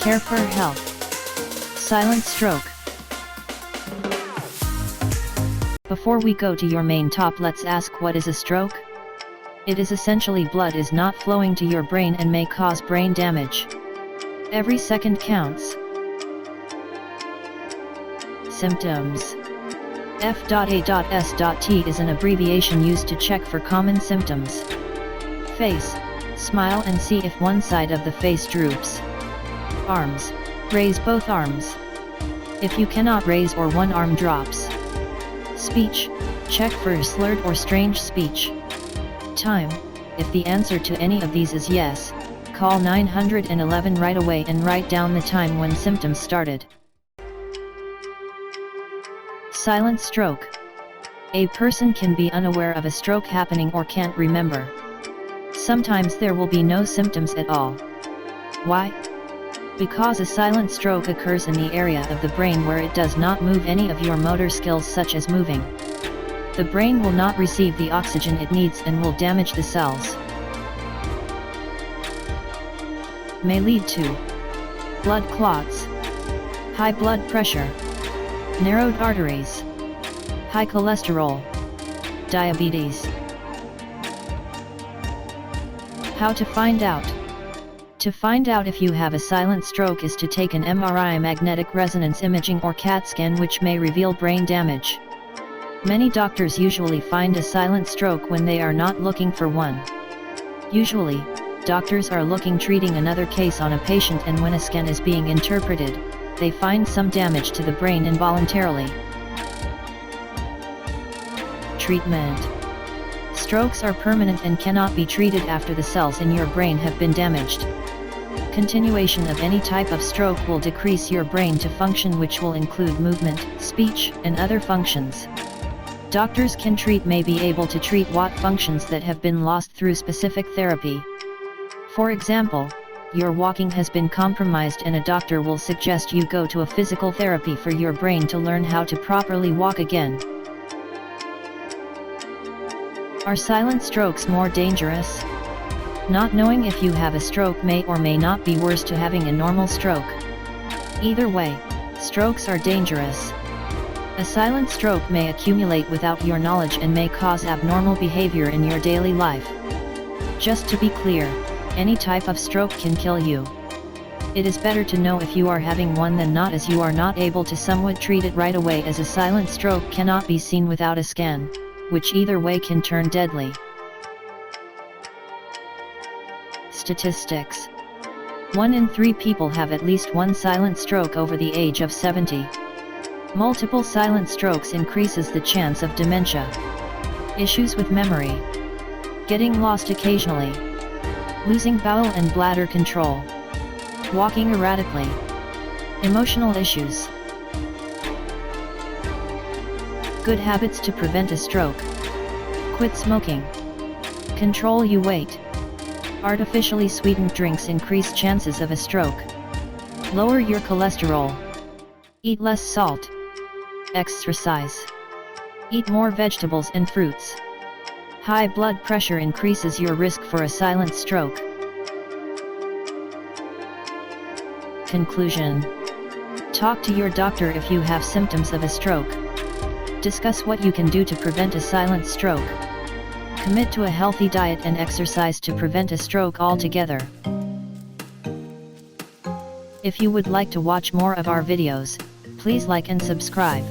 Care for health. Silent stroke. Before we go to your main top, let's ask, what is a stroke? It is essentially blood is not flowing to your brain and may cause brain damage. Every second counts. Symptoms. F.A.S.T is an abbreviation used to check for common symptoms. Face. Smile and see if one side of the face droops. Arms. Raise both arms. If you cannot raise or one arm drops. Speech. Check for slurred or strange speech. Time. If the answer to any of these is yes, call 911 right away and write down the time when symptoms started. Silent stroke. A person can be unaware of a stroke happening or can't remember. Sometimes there will be no symptoms at all. Why? Because a silent stroke occurs in the area of the brain where it does not move any of your motor skills, such as moving. The brain will not receive the oxygen it needs and will damage the cells. May lead to blood clots, high blood pressure, narrowed arteries, high cholesterol, diabetes. How to find out? To find out if you have a silent stroke is to take an MRI, magnetic resonance imaging, or CAT scan, which may reveal brain damage. Many doctors usually find a silent stroke when they are not looking for one. Usually, doctors are treating another case on a patient, and when a scan is being interpreted, they find some damage to the brain involuntarily. Treatment. Strokes are permanent and cannot be treated after the cells in your brain have been damaged. Continuation of any type of stroke will decrease your brain to function, which will include movement, speech, and other functions. Doctors may be able to treat what functions that have been lost through specific therapy. For example, your walking has been compromised and a doctor will suggest you go to a physical therapy for your brain to learn how to properly walk again. Are silent strokes more dangerous? Not knowing if you have a stroke may or may not be worse to having a normal stroke. Either way, strokes are dangerous. A silent stroke may accumulate without your knowledge and may cause abnormal behavior in your daily life. Just to be clear, any type of stroke can kill you. It is better to know if you are having one than not, as you are not able to somewhat treat it right away, as a silent stroke cannot be seen without a scan, which either way can turn deadly. Statistics. 1 in 3 people have at least one silent stroke over the age of 70. Multiple silent strokes increases the chance of dementia. Issues with memory. Getting lost occasionally. Losing bowel and bladder control. Walking erratically. Emotional issues. Good habits to prevent a stroke. Quit smoking. Control your weight. Artificially sweetened drinks increase chances of a stroke. Lower your cholesterol. Eat less salt. Exercise. Eat more vegetables and fruits. High blood pressure increases your risk for a silent stroke. Conclusion. Talk to your doctor if you have symptoms of a stroke. Discuss what you can do to prevent a silent stroke. Commit to a healthy diet and exercise to prevent a stroke altogether. If you would like to watch more of our videos, please like and subscribe.